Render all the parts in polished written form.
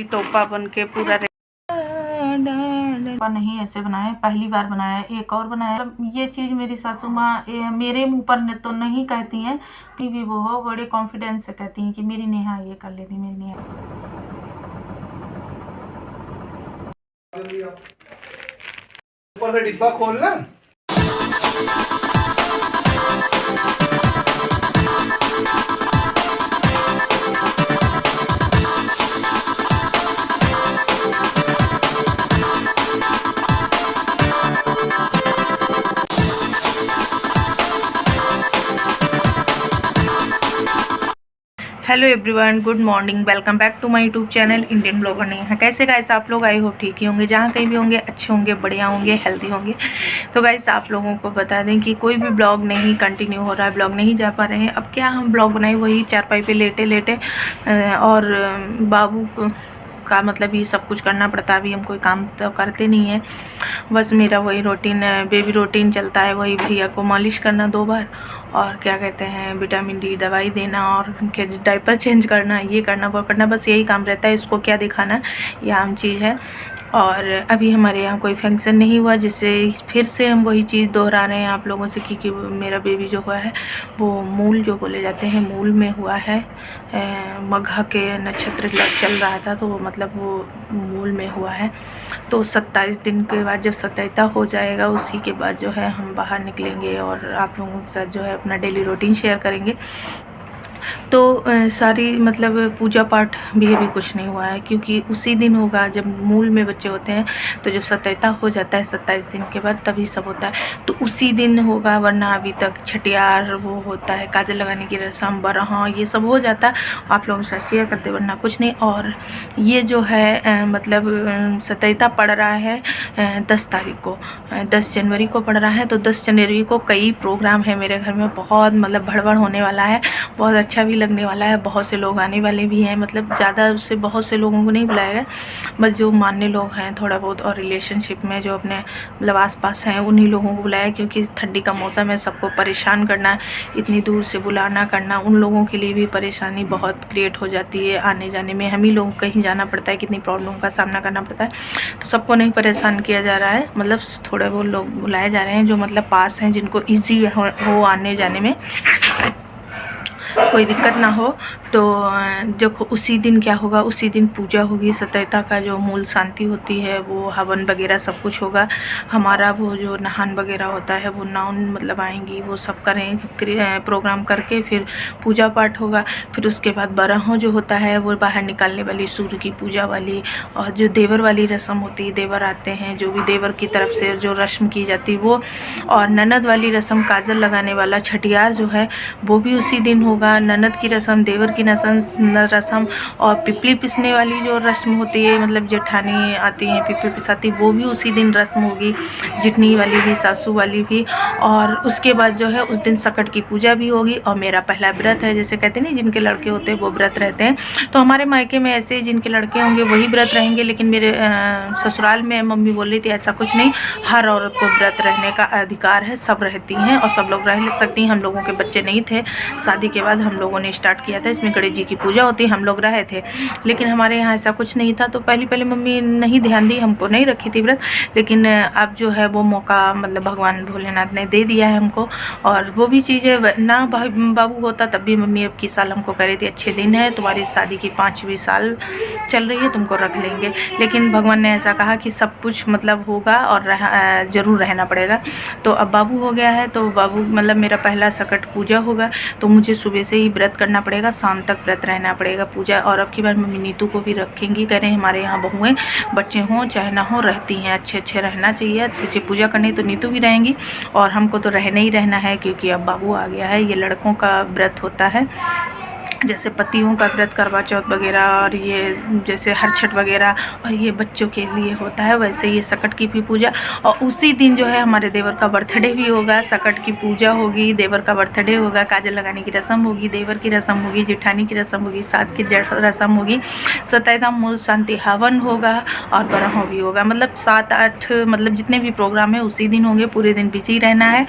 टोपा बन के पूरा नहीं ऐसे बनाया, पहली बार बनाया। एक और बनाया, मतलब ये चीज़ मेरी सासू माँ मेरे मुंह पर तो नहीं कहती हैं, भी वो हो बड़े कॉन्फिडेंस से कहती हैं कि मेरी नेहा ये कर लेती, मेरी नेहा। ऊपर से डिब्बा खोलना। Hello everyone, good morning, welcome back to my YouTube channel Indian blogger Neha. कैसे गाइस आप लोग? आई होप ठीक ही होंगे, जहाँ कहीं भी होंगे अच्छे होंगे, बढ़िया होंगे, हेल्दी होंगे। तो गाइस आप लोगों को बता दें कि कोई भी ब्लॉग नहीं कंटिन्यू हो रहा है, ब्लॉग नहीं जा पा रहे हैं। अब क्या हम ब्लॉग बनाए, वही चारपाई पे लेटे लेटे और बाबू का मतलब ये सब कुछ करना पड़ता है। अभी हम कोई काम तो करते नहीं है, बस मेरा वही रूटीन बेबी रूटीन चलता है। वही भैया को मालिश करना 2 बार, और क्या कहते हैं विटामिन डी दवाई देना, और उनके डायपर चेंज करना, ये करना वो करना, बस यही काम रहता है। इसको क्या दिखाना, ये आम चीज़ है। और अभी हमारे यहाँ कोई फंक्शन नहीं हुआ, जिससे फिर से हम वही चीज़ दोहरा रहे हैं आप लोगों से कि मेरा बेबी जो हुआ है वो मूल जो बोले जाते हैं मूल में हुआ है। मघा के नक्षत्र चल रहा था, तो वो मतलब वो मूल में हुआ है। तो 27 दिन के बाद जब सतैता हो जाएगा, उसी के बाद जो है हम बाहर निकलेंगे और आप लोगों के साथ जो है अपना डेली रूटीन शेयर करेंगे। तो सारी मतलब पूजा पाठ भी अभी कुछ नहीं हुआ है, क्योंकि उसी दिन होगा जब मूल में बच्चे होते हैं। तो जब सतैता हो जाता है 27 दिन के बाद, तभी सब होता है, तो उसी दिन होगा। वरना अभी तक छठियार वो होता है, काजल लगाने की रस्म, बरहा, ये सब हो जाता है। आप लोगों के साथ शेयर करते, वरना कुछ नहीं। और ये जो है मतलब सतैता पड़ रहा है 10 तारीख को, 10 जनवरी को पड़ रहा है। तो 10 जनवरी को कई प्रोग्राम है मेरे घर में, बहुत मतलब भड़बड़ होने वाला है, बहुत अच्छा भी लगने वाला है। बहुत से लोग आने वाले भी हैं, मतलब ज़्यादा से बहुत से लोगों को नहीं बुलाया गया, बस जो मान्य लोग हैं थोड़ा बहुत, और रिलेशनशिप में जो अपने मतलब आस पास हैं उन्हीं लोगों को बुलाया। क्योंकि ठंडी का मौसम है, सबको परेशान करना, इतनी दूर से बुलाना करना, उन लोगों के लिए भी परेशानी बहुत क्रिएट हो जाती है आने जाने में। हम ही लोग कहीं जाना पड़ता है, कितनी प्रॉब्लम का सामना करना पड़ता है। तो सबको नहीं परेशान किया जा रहा है, मतलब थोड़े बहुत लोग बुलाए जा रहे हैं जो मतलब पास हैं, जिनको ईजी हो आने जाने में, कोई दिक्कत ना हो। तो जो उसी दिन क्या होगा, उसी दिन पूजा होगी, सतैता का जो मूल शांति होती है, वो हवन वगैरह सब कुछ होगा। हमारा वो जो नहान वगैरह होता है, वो नाउन मतलब आएंगी, वो सब करें प्रोग्राम करके फिर पूजा पाठ होगा। फिर उसके बाद बरहों जो होता है, वो बाहर निकालने वाली सूर्य की पूजा वाली, और जो देवर वाली रस्म होती है, देवर आते हैं, जो भी देवर की तरफ से जो रस्म की जाती है वो, और ननद वाली रस्म, काजल लगाने वाला छठियार जो है वो भी उसी दिन होगा। ननद की रस्म, देवर की रस्म, और पिपली पिसने वाली जो रस्म होती है, मतलब जेठानी आती हैं पिपली पिसाती, वो भी उसी दिन रस्म होगी, जितनी वाली भी, सासू वाली भी। और उसके बाद जो है उस दिन सकट की पूजा भी होगी। और मेरा पहला व्रत है, जैसे कहते नहीं जिनके लड़के होते हैं वो व्रत रहते हैं, तो हमारे मायके में ऐसे जिनके लड़के होंगे वही व्रत रहेंगे। लेकिन मेरे ससुराल में मम्मी बोल रही थी ऐसा कुछ नहीं, हर औरत को व्रत रहने का अधिकार है, सब रहती हैं और सब लोग रह सकती हैं। हम लोगों के बच्चे नहीं थे, शादी के बाद हम लोगों ने स्टार्ट किया था, इसमें गणेश जी की पूजा होती है, हम लोग रहे थे। लेकिन हमारे यहाँ ऐसा कुछ नहीं था, तो पहले मम्मी नहीं ध्यान दी, हमको नहीं रखी थी व्रत। लेकिन अब जो है वो मौका मतलब भगवान भोलेनाथ ने दे दिया है हमको। और वो भी चीज़ें ना बाबू होता तब भी मम्मी अब की साल हमको कह रही थी अच्छे दिन है, तुम्हारी शादी की 5वीं साल चल रही है, तुमको रख लेंगे। लेकिन भगवान ने ऐसा कहा कि सब कुछ मतलब होगा और ज़रूर रहना पड़ेगा। तो अब बाबू हो गया है, तो बाबू मतलब मेरा पहला सकट पूजा होगा, तो मुझे सुबह से ही व्रत करना पड़ेगा, शाम तक व्रत रहना पड़ेगा पूजा। और अब की बार मम्मी नीतू को भी रखेंगी, कह रहे हैं हमारे यहाँ बहुएं बच्चे हों चाहे ना हो रहती हैं, अच्छे रहना चाहिए, अच्छे पूजा करनी, तो नीतू भी रहेंगी और हमको तो रहना ही रहना है, क्योंकि अब बाबू आ गया है। ये लड़कों का व्रत होता है, जैसे पतियों का व्रत, करवा चौथ वगैरह, और ये जैसे हर छठ वगैरह, और ये बच्चों के लिए होता है, वैसे ये सकट की भी पूजा। और उसी दिन जो है हमारे देवर का बर्थडे भी होगा, सकट की पूजा होगी, देवर का बर्थडे होगा, काजल लगाने की रस्म होगी, देवर की रस्म होगी, जेठानी की रस्म होगी, सास की रस्म होगी, सतैता मूल शांति हवन होगा, और बरहों भी होगा। मतलब 7-8 मतलब जितने भी प्रोग्राम है उसी दिन होंगे। पूरे दिन बिजी रहना है,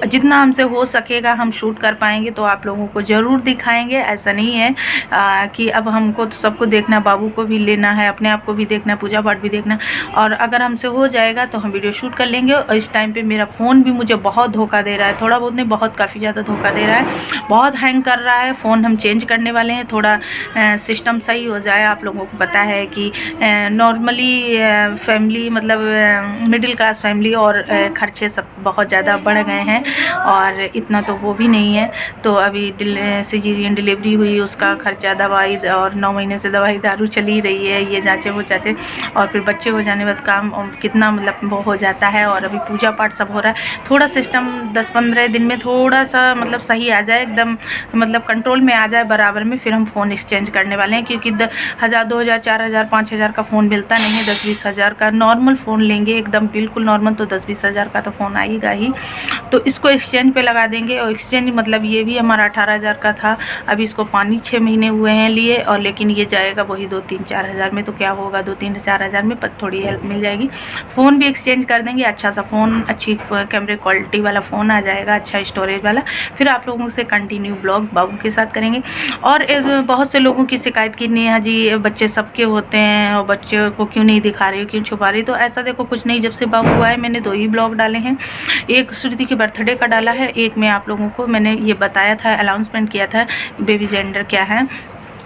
जितना हमसे हो सकेगा हम शूट कर पाएंगे तो आप लोगों को ज़रूर दिखाएंगे। ऐसा नहीं नहीं है कि अब हमको तो सबको देखना, बाबू को भी लेना है, अपने आप को भी देखना, पूजा पाठ भी देखना। और अगर हमसे हो जाएगा तो हम वीडियो शूट कर लेंगे। और इस टाइम पे मेरा फ़ोन भी मुझे बहुत धोखा दे रहा है, थोड़ा बहुत नहीं, बहुत काफ़ी ज़्यादा धोखा दे रहा है, बहुत हैंग कर रहा है फ़ोन। हम चेंज करने वाले हैं, थोड़ा सिस्टम सही हो जाए। आप लोगों को पता है कि नॉर्मली फैमिली मतलब मिडिल क्लास फैमिली और खर्चे सब बहुत ज़्यादा बढ़ गए हैं, और इतना तो वो भी नहीं है। तो अभी सिजेरियन डिलीवरी हुई, उसका खर्चा, दवाई, और 9 महीने से दवाई दारू चली रही है, ये जांचे वो जांचे, और फिर बच्चे हो जाने बाद काम कितना मतलब वो हो जाता है। और अभी पूजा पाठ सब हो रहा है, थोड़ा सिस्टम 10-15 दिन में थोड़ा सा मतलब सही आ जाए, एकदम मतलब कंट्रोल में आ जाए बराबर में, फिर हम फ़ोन एक्सचेंज करने वाले हैं। क्योंकि 1000, 2000, 4000, 5000 का फ़ोन मिलता नहीं है, 10-20 हज़ार का नॉर्मल फ़ोन लेंगे एकदम बिल्कुल नॉर्मल तो 10-20 हज़ार का तो फ़ोन आएगा ही। तो इसको एक्सचेंज पे लगा देंगे। और एक्सचेंज मतलब ये भी हमारा 18,000 का था, अभी इसको 5-6 महीने हुए हैं लिए, और लेकिन ये जाएगा वही 2-3-4 हज़ार में। तो क्या होगा, 2-3-4 हज़ार में पर थोड़ी हेल्प मिल जाएगी। फ़ोन भी एक्सचेंज कर देंगे, अच्छा सा फ़ोन, अच्छी कैमरे क्वालिटी वाला फ़ोन आ जाएगा, अच्छा स्टोरेज वाला। फिर आप लोगों से कंटिन्यू ब्लॉग बाबू के साथ करेंगे। और बहुत से लोगों की शिकायत की, नेहा जी बच्चे सबके होते हैं और बच्चे को क्यों नहीं दिखा रही हो, क्यों छुपा रही। तो ऐसा देखो कुछ नहीं, जब से बाबू हुआ है मैंने 2 ही ब्लॉग डाले हैं, एक श्रुति के बर्थडे का डाला है, एक में आप लोगों को मैंने ये बताया था, अनाउंसमेंट किया था बेबी जेंडर क्या है।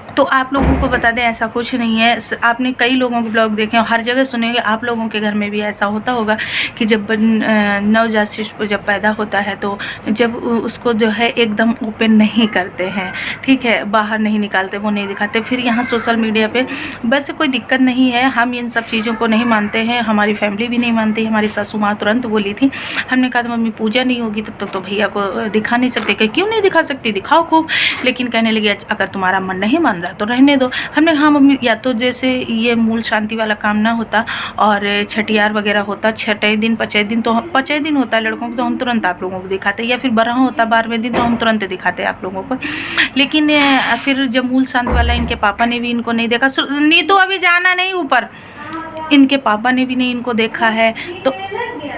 तो आप लोगों को बता दें ऐसा कुछ नहीं है। आपने कई लोगों के ब्लॉग देखे और हर जगह सुनेंगे, आप लोगों के घर में भी ऐसा होता होगा कि जब नवजात शिशु जब पैदा होता है तो जब उसको जो है एकदम ओपन नहीं करते हैं, ठीक है, बाहर नहीं निकालते, वो नहीं दिखाते। फिर यहाँ सोशल मीडिया पे वैसे कोई दिक्कत नहीं है, हम इन सब चीज़ों को नहीं मानते हैं, हमारी फैमिली भी नहीं मानती। हमारी सासू माँ तुरंत बोली थी, हमने कहा था मम्मी पूजा नहीं होगी तब तक तो भैया को दिखा नहीं सकते। क्यों नहीं दिखा सकती, दिखाओ खूब। लेकिन कहने लगी अगर तुम्हारा मन नहीं मान रहा तो रहने दो। हमने कहा हाँ मम्मी, या तो जैसे ये मूल शांति वाला काम ना होता और छठियार वगैरह होता, 6 दिन 5 दिन तो 5 दिन होता है लड़कों को, तो हम तुरंत आप लोगों को दिखाते, या फिर 12 होता 12वें दिन तो हम तुरंत दिखाते आप लोगों को। लेकिन फिर जब मूल शांति वाला इनके पापा ने भी इनको नहीं देखा, नीतू अभी जाना नहीं ऊपर, इनके पापा ने भी नहीं इनको देखा है, तो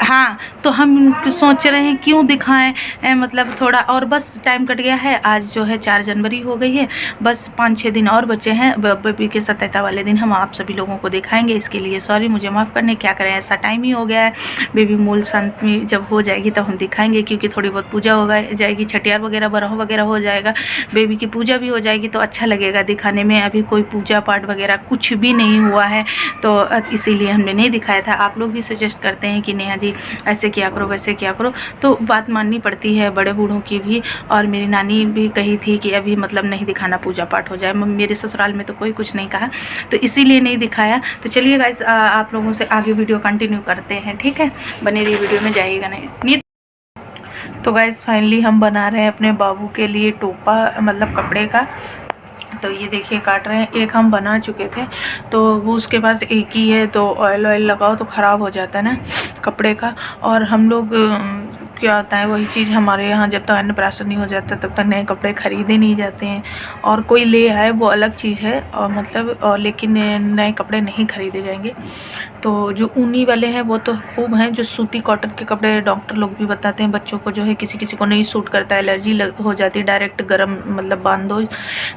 हाँ, तो हम सोच रहे हैं क्यों दिखाएं, मतलब थोड़ा और बस टाइम कट गया है। आज जो है 4 जनवरी हो गई है, बस 5-6 दिन और बचे हैं। बेबी के सतैता वाले दिन हम आप सभी लोगों को दिखाएंगे, इसके लिए सॉरी, मुझे माफ़ करने, क्या करें ऐसा टाइम ही हो गया है। बेबी मूल संत में जब हो जाएगी तब हम दिखाएंगे, क्योंकि थोड़ी बहुत पूजा होगा जाएगी, छठियार वगैरह बरह वगैरह हो जाएगा, बेबी की पूजा भी हो जाएगी, तो अच्छा लगेगा दिखाने में। अभी कोई पूजा पाठ वगैरह कुछ भी नहीं हुआ है, तो इसीलिए हमने नहीं दिखाया था। आप लोग भी सजेस्ट करते हैं कि नेहा जी ऐसे किया करो, वैसे किया करो, तो बात माननी पड़ती है बड़े बूढ़ों की भी। और मेरी नानी भी कही थी कि अभी मतलब नहीं दिखाना, पूजा पाठ हो जाए। मेरे ससुराल में तो कोई कुछ नहीं कहा, तो इसीलिए नहीं दिखाया। तो चलिए गाइस, आप लोगों से आगे वीडियो कंटिन्यू करते हैं, ठीक है, बने रहिए वीडियो में, जाइएगा नहीं। तो गाइस फाइनली हम बना रहे हैं अपने बाबू के लिए टोपा, मतलब कपड़े का। तो ये देखिए काट रहे हैं, एक हम बना चुके थे, तो वो उसके पास एक ही है, तो ऑयल लगाओ तो ख़राब हो जाता है ना कपड़े का। और हम लोग क्या होता है वही चीज़ हमारे यहाँ, जब तक अन्नप्राशन नहीं हो जाता तब तक नए कपड़े ख़रीदे नहीं जाते हैं। और कोई ले आए वो अलग चीज़ है, और मतलब और लेकिन नए कपड़े नहीं ख़रीदे जाएंगे। तो जो ऊनी वाले हैं वो तो खूब हैं, जो सूती कॉटन के कपड़े डॉक्टर लोग भी बताते हैं बच्चों को जो है किसी किसी को नहीं सूट करता, एलर्जी हो जाती, डायरेक्ट गर्म मतलब बांध दो,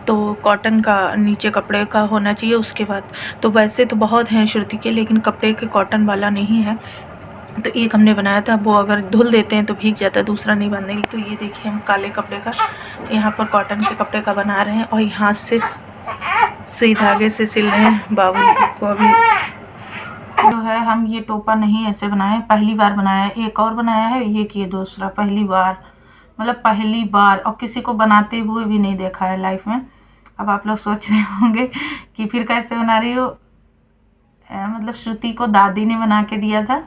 तो कॉटन का नीचे कपड़े का होना चाहिए। उसके बाद तो वैसे तो बहुत हैं श्रुति के, लेकिन कपड़े के कॉटन वाला नहीं है। तो एक हमने बनाया था, वो अगर धुल देते हैं तो भीग जाता है, दूसरा नहीं बांधेंगे। तो ये देखिए हम काले कपड़े का यहाँ पर कॉटन के कपड़े का बना रहे हैं, और यहाँ से सुई धागे से सिल रहे हैं बाबू को। अभी जो है हम ये टोपा नहीं ऐसे बनाए, पहली बार बनाया है। एक और बनाया है, ये कि दूसरा पहली बार, मतलब पहली बार, और किसी को बनाते हुए भी नहीं देखा है लाइफ में। अब आप लोग सोच रहे होंगे कि फिर कैसे बना रही हो, मतलब श्रुति को दादी ने बना के दिया था,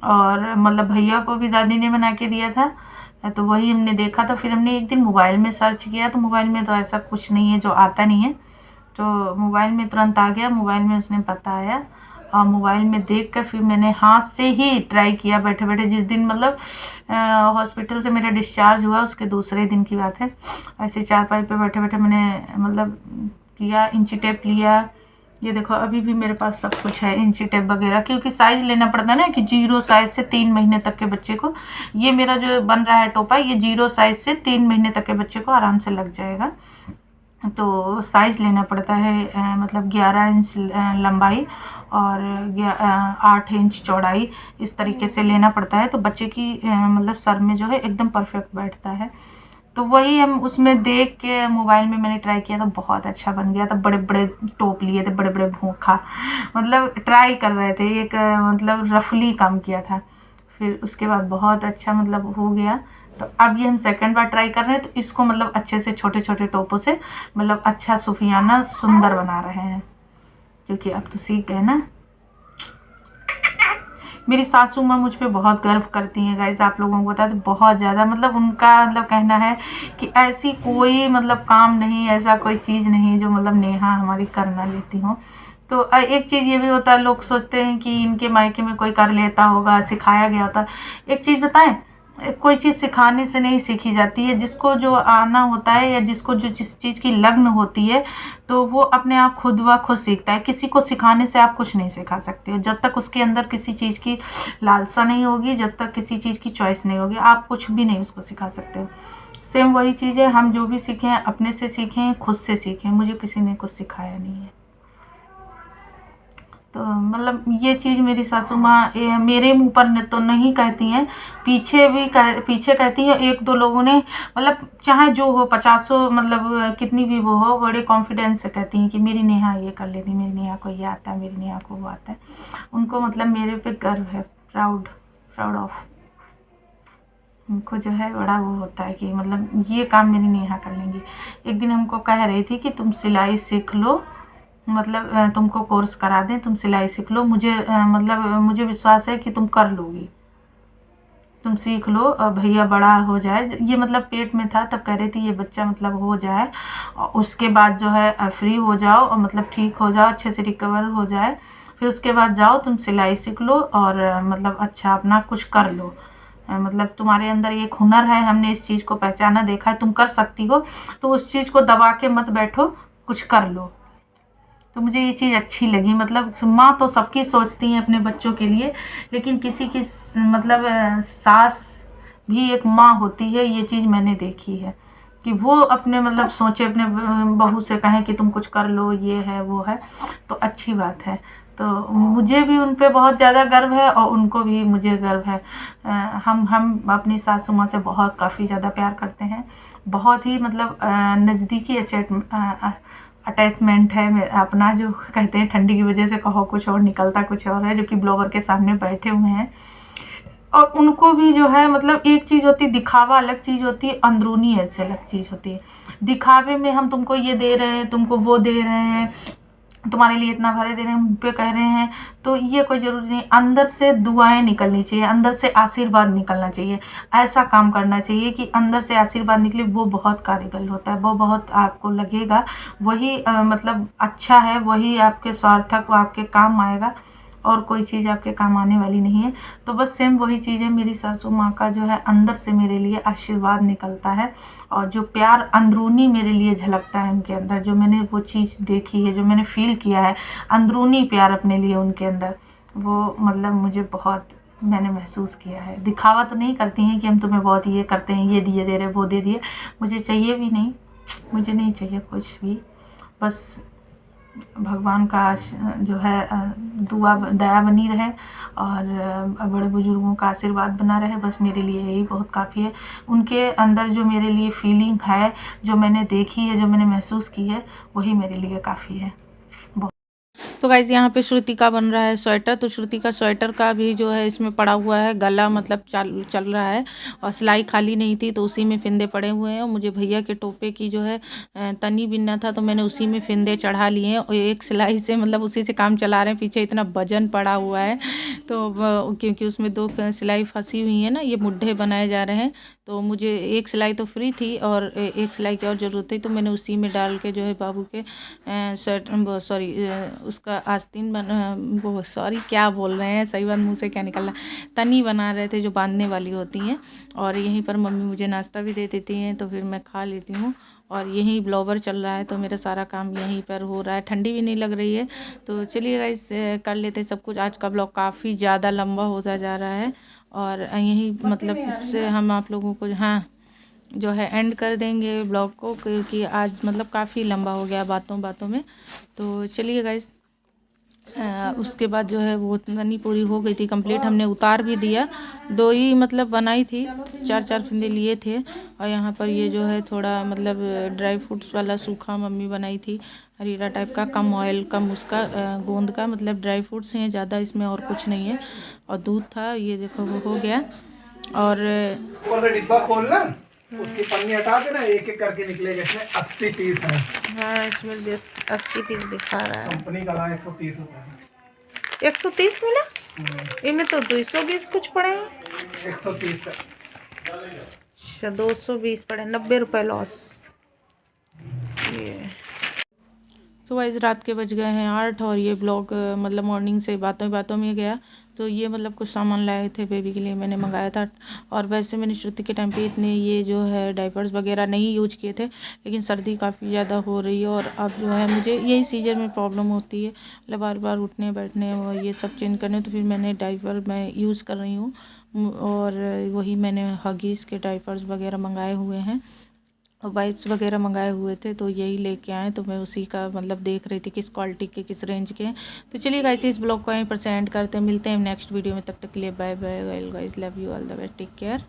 और मतलब भैया को भी दादी ने बना के दिया था, तो वही हमने देखा था। फिर हमने एक दिन मोबाइल में सर्च किया, तो मोबाइल में तो ऐसा कुछ नहीं है जो आता नहीं है, तो मोबाइल में तुरंत आ गया, मोबाइल में उसने पता आया, और मोबाइल में देख कर फिर मैंने हाथ से ही ट्राई किया बैठे बैठे। जिस दिन मतलब हॉस्पिटल से मेरा डिस्चार्ज हुआ उसके दूसरे दिन की बात है, ऐसे चारपाई पे बैठे बैठे मैंने मतलब किया, इंची टेप लिया। ये देखो अभी भी मेरे पास सब कुछ है, इंची टेप वगैरह, क्योंकि साइज़ लेना पड़ता है ना, कि 0 साइज़ से 3 महीने तक के बच्चे को, ये मेरा जो बन रहा है टोपा, ये 0 साइज़ से 3 महीने तक के बच्चे को आराम से लग जाएगा। तो साइज़ लेना पड़ता है मतलब 11 इंच लंबाई और 8 इंच चौड़ाई, इस तरीके से लेना पड़ता है। तो बच्चे की मतलब सर में जो है एकदम परफेक्ट बैठता है। तो वही हम उसमें देख के मोबाइल में मैंने ट्राई किया, तो बहुत अच्छा बन गया था। बड़े बड़े टोप लिए थे, बड़े बड़े भोंखा, मतलब ट्राई कर रहे थे एक मतलब रफली काम किया था। फिर उसके बाद बहुत अच्छा मतलब हो गया। तो अब ये हम सेकंड बार ट्राई कर रहे हैं, तो इसको मतलब अच्छे से छोटे छोटे टोपों से मतलब अच्छा सूफियाना सुंदर बना रहे हैं, क्योंकि अब तो सीख गए ना। मेरी सासू माँ मुझ पे बहुत गर्व करती हैं गाइस, आप लोगों को बता दें, बहुत ज़्यादा। मतलब उनका मतलब कहना है कि ऐसी कोई मतलब काम नहीं, ऐसा कोई चीज़ नहीं जो मतलब नेहा हमारी कर ना लेती हो। तो एक चीज़ ये भी होता है, लोग सोचते हैं कि इनके मायके में कोई कर लेता होगा, सिखाया गया होता। एक चीज़ बताएं, कोई चीज़ सिखाने से नहीं सीखी जाती है। जिसको जो आना होता है या जिसको जो जिस चीज़ की लगन होती है, तो वो अपने आप खुद व खुद सीखता है। किसी को सिखाने से आप कुछ नहीं सिखा सकते हो। जब तक उसके अंदर किसी चीज़ की लालसा नहीं होगी, जब तक किसी चीज़ की चॉइस नहीं होगी, आप कुछ भी नहीं उसको सिखा सकते हो। सेम वही चीज़ है, हम जो भी सीखें अपने से सीखें, खुद से सीखें। मुझे किसी ने कुछ सिखाया नहीं है। तो मतलब ये चीज़ मेरी सासू माँ मेरे मुँह पर तो नहीं कहती हैं, पीछे कहती हैं। एक दो लोगों ने मतलब चाहे जो हो, पचासों मतलब कितनी भी वो हो, बड़े कॉन्फिडेंस से कहती हैं कि मेरी नेहा ये कर लेती, मेरी नेहा को ये आता है, मेरी नेहा को वो आता है। उनको मतलब मेरे पे गर्व है, प्राउड ऑफ। उनको जो है बड़ा वो होता है कि मतलब ये काम मेरी नेहा कर लेंगी। एक दिन हमको कह रही थी कि तुम सिलाई सीख लो, मतलब तुमको कोर्स करा दें, तुम सिलाई सीख लो, मतलब मुझे विश्वास है कि तुम कर लोगी, तुम सीख लो, भैया बड़ा हो जाए। ये मतलब पेट में था, तब कह रही थी ये बच्चा मतलब हो जाए और उसके बाद जो है फ्री हो जाओ और मतलब ठीक हो जाओ, अच्छे से रिकवर हो जाए, फिर उसके बाद जाओ तुम सिलाई सीख लो और मतलब अच्छा अपना कुछ कर लो। मतलब तुम्हारे अंदर एक हुनर है, हमने इस चीज़ को पहचाना, देखा है, तुम कर सकती हो, तो उस चीज़ को दबा के मत बैठो, कुछ कर लो। तो मुझे ये चीज़ अच्छी लगी। मतलब माँ तो सबकी सोचती हैं अपने बच्चों के लिए, लेकिन किसी की मतलब सास भी एक माँ होती है। ये चीज़ मैंने देखी है कि वो अपने मतलब सोचे, अपने बहू से कहें कि तुम कुछ कर लो, ये है वो है, तो अच्छी बात है। तो मुझे भी उन पे बहुत ज़्यादा गर्व है और उनको भी मुझे गर्व है। हम अपनी सासू माँ से बहुत काफ़ी ज़्यादा प्यार करते हैं, बहुत ही मतलब नज़दीकी अटैचमेंट है अपना। जो कहते हैं ठंडी की वजह से कहो कुछ और निकलता कुछ और है, जो कि ब्लोवर के सामने बैठे हुए हैं। और उनको भी जो है मतलब एक चीज़ होती है दिखावा, अलग चीज़ होती है अंदरूनी, अलग चीज़ होती है। दिखावे में हम तुमको ये दे रहे हैं, तुमको वो दे रहे हैं, तुम्हारे लिए इतना भरे दे रहे हैं, मुँह पे कह रहे हैं, तो ये कोई ज़रूरी नहीं। अंदर से दुआएं निकलनी चाहिए, अंदर से आशीर्वाद निकलना चाहिए। ऐसा काम करना चाहिए कि अंदर से आशीर्वाद निकले, वो बहुत कारीगर होता है, वो बहुत आपको लगेगा, वही मतलब अच्छा है, वही आपके सार्थक, वो आपके काम आएगा, और कोई चीज़ आपके काम आने वाली नहीं है। तो बस सेम वही चीज़ है, मेरी सासू माँ का जो है अंदर से मेरे लिए आशीर्वाद निकलता है, और जो प्यार अंदरूनी मेरे लिए झलकता है उनके अंदर, जो मैंने वो चीज़ देखी है, जो मैंने फ़ील किया है अंदरूनी प्यार अपने लिए उनके अंदर, वो मतलब मुझे बहुत मैंने महसूस किया है। दिखावा तो नहीं करती हैं कि हम तुम्हें बहुत ये करते हैं, ये दिए दे रहे, वो दे दिए, मुझे चाहिए भी नहीं, मुझे नहीं चाहिए कुछ भी। बस भगवान का जो है दुआ दया बनी रहे और बड़े बुजुर्गों का आशीर्वाद बना रहे, बस मेरे लिए यही बहुत काफ़ी है। उनके अंदर जो मेरे लिए फीलिंग है, जो मैंने देखी है, जो मैंने महसूस की है, वही मेरे लिए काफ़ी है। तो गाइज यहाँ पे श्रुति का बन रहा है स्वेटर। तो श्रुति का स्वेटर का भी जो है इसमें पड़ा हुआ है, गला मतलब चल रहा है, और सिलाई खाली नहीं थी तो उसी में फिंदे पड़े हुए हैं। और मुझे भैया के टोपे की जो है तनी बिनना था, तो मैंने उसी में फिंदे चढ़ा लिए हैं, और एक सिलाई से मतलब उसी से काम चला रहे हैं। पीछे इतना वजन पड़ा हुआ है, तो क्योंकि उसमें 2 सिलाई फंसी हुई है ना, ये मुड्ढे बनाए जा रहे हैं, तो मुझे एक सिलाई तो फ्री थी और एक सिलाई की और ज़रूरत थी, तो मैंने उसी में डाल के जो है बाबू के स्वेटर, सॉरी उसका आस्तीन वो सॉरी क्या बोल रहे हैं, सही बात मुंह से क्या निकल रहा, तनी बना रहे थे जो बांधने वाली होती हैं। और यहीं पर मम्मी मुझे नाश्ता भी दे देती हैं, तो फिर मैं खा लेती हूँ। और यहीं ब्लोवर चल रहा है, तो मेरा सारा काम यहीं पर हो रहा है, ठंडी भी नहीं लग रही है। तो चलिए गाइस कर लेते हैं सब कुछ। आज का ब्लॉग काफ़ी ज़्यादा लंबा होता जा रहा है, और यहीं मतलब से हम आप लोगों को, हाँ जो है एंड कर देंगे ब्लॉग को, क्योंकि आज मतलब काफ़ी लंबा हो गया बातों बातों में। तो चलिए गाइस, उसके बाद जो है वो तनी पूरी हो गई थी कंप्लीट, हमने उतार भी दिया। 2 ही मतलब बनाई थी, 4-4 फंदे लिए थे। और यहाँ पर ये जो है थोड़ा मतलब ड्राई फ्रूट्स वाला सूखा मम्मी बनाई थी, हरीरा टाइप का, कम ऑयल कम उसका गोंद का, मतलब ड्राई फ्रूट्स हैं ज़्यादा इसमें और कुछ नहीं है। और दूध था, ये देखो वो हो गया। और ऊपर से डिब्बा खोलना, उसकी पन्नी हटा देना, एक एक करके निकलेगा। इसमें 80 पीस है। हाँ, इसमें 80 पीस दिखा रहा है। कंपनी का 130 रुपये। 130 मिला, इनमें तो 220 कुछ पड़े हैं। 130 का। अच्छा, 220 पड़े, 90 रुपये लॉस। ये तो वाइज रात के बज गए हैं 8, और ये ब्लॉग मतलब मॉर्निंग से बातों बातों में गया। तो ये मतलब कुछ सामान लाए थे बेबी के लिए, मैंने मंगाया था। और वैसे मैंने श्रुति के टाइम पे इतने ये जो है डायपर्स वगैरह नहीं यूज किए थे, लेकिन सर्दी काफ़ी ज़्यादा हो रही है, और अब जो है मुझे यही सीजन में प्रॉब्लम होती है, मतलब बार बार उठने बैठने और ये सब चेंज करने। तो फिर मैंने डायपर मैं यूज़ कर रही हूँ, और वही मैंने हगीज़ के डायपर्स वगैरह मंगाए हुए हैं, और वाइप्स वगैरह मंगाए हुए थे। तो यही लेके आए, तो मैं उसी का मतलब देख रही थी किस क्वालिटी के किस रेंज के हैं। तो चलिए गाइस, इस ब्लॉग को यहीं पर से एंड करते हैं, मिलते हैं नेक्स्ट वीडियो में। तब तक के लिए bye bye guys, love you all the best, take care.